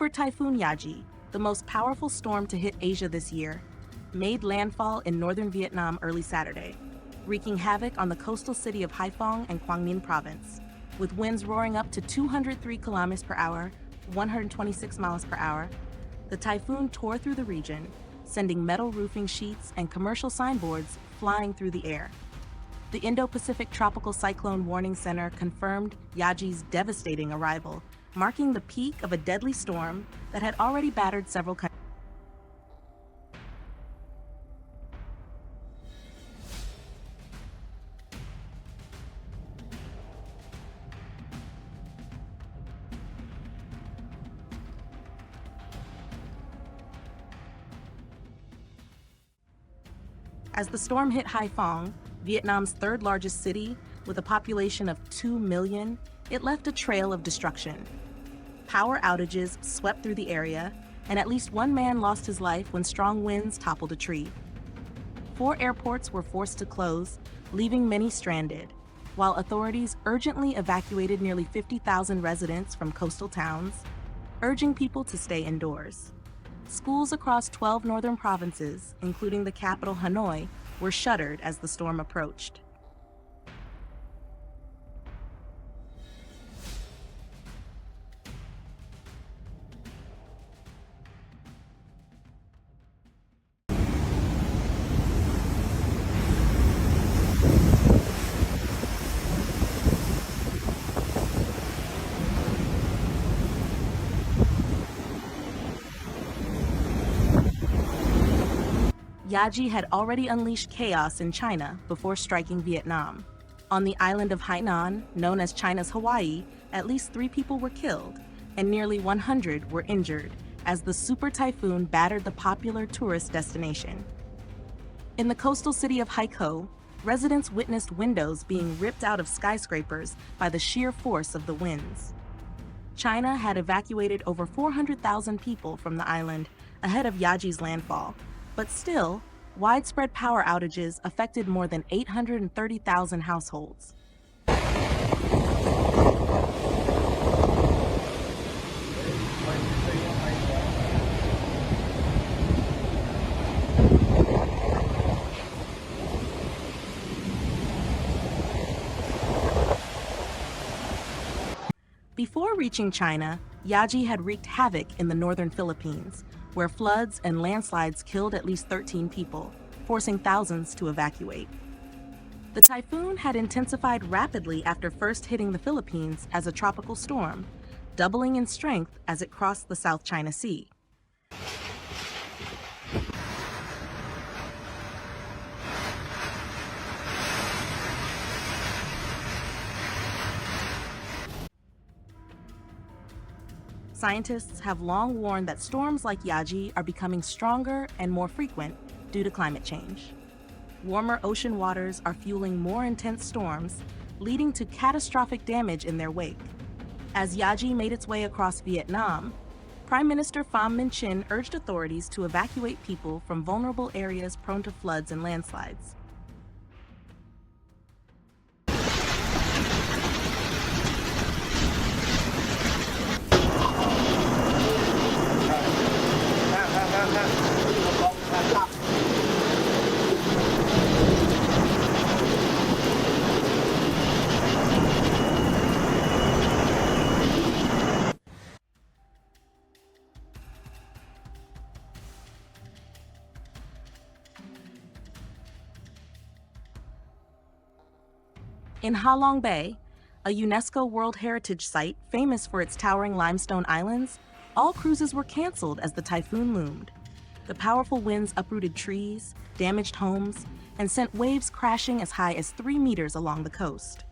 Super Typhoon Yagi, the most powerful storm to hit Asia this year, made landfall in northern Vietnam early Saturday, wreaking havoc on the coastal city of Haiphong and Quang Ninh province, with winds roaring up to 203 kilometers per hour, 126 miles per hour. The typhoon tore through the region, sending metal roofing sheets and commercial signboards flying through the air. The Indo-Pacific Tropical Cyclone Warning Center confirmed Yagi's devastating arrival, marking the peak of a deadly storm that had already battered several countries. As the storm hit Haiphong, Vietnam's third largest city, with a population of 2 million, it left a trail of destruction. Power outages swept through the area, and at least one man lost his life when strong winds toppled a tree. 4 airports were forced to close, leaving many stranded, while authorities urgently evacuated nearly 50,000 residents from coastal towns, urging people to stay indoors. Schools across 12 northern provinces, including the capital Hanoi, were shuttered as the storm approached. Yagi had already unleashed chaos in China before striking Vietnam. On the island of Hainan, known as China's Hawaii, at least 3 people were killed, and nearly 100 were injured as the super typhoon battered the popular tourist destination. In the coastal city of Haikou, residents witnessed windows being ripped out of skyscrapers by the sheer force of the winds. China had evacuated over 400,000 people from the island ahead of Yagi's landfall, but still, widespread power outages affected more than 830,000 households. Before reaching China, Yagi had wreaked havoc in the northern Philippines, where floods and landslides killed at least 13 people, forcing thousands to evacuate. The typhoon had intensified rapidly after first hitting the Philippines as a tropical storm, doubling in strength as it crossed the South China Sea. Scientists have long warned that storms like Yagi are becoming stronger and more frequent due to climate change. Warmer ocean waters are fueling more intense storms, leading to catastrophic damage in their wake. As Yagi made its way across Vietnam, Prime Minister Phong urged authorities to evacuate people from vulnerable areas prone to floods and landslides. In Ha Long Bay, a UNESCO World Heritage Site famous for its towering limestone islands, all cruises were canceled as the typhoon loomed. The powerful winds uprooted trees, damaged homes, and sent waves crashing as high as 3 meters along the coast.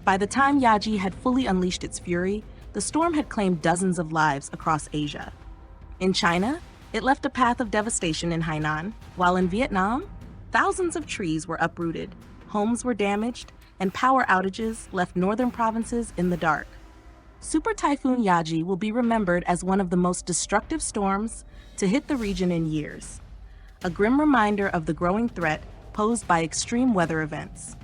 By the time Yagi had fully unleashed its fury, the storm had claimed dozens of lives across Asia. In China, it left a path of devastation in Hainan, while in Vietnam, thousands of trees were uprooted, homes were damaged, and power outages left northern provinces in the dark. Super Typhoon Yagi will be remembered as one of the most destructive storms to hit the region in years, a grim reminder of the growing threat posed by extreme weather events.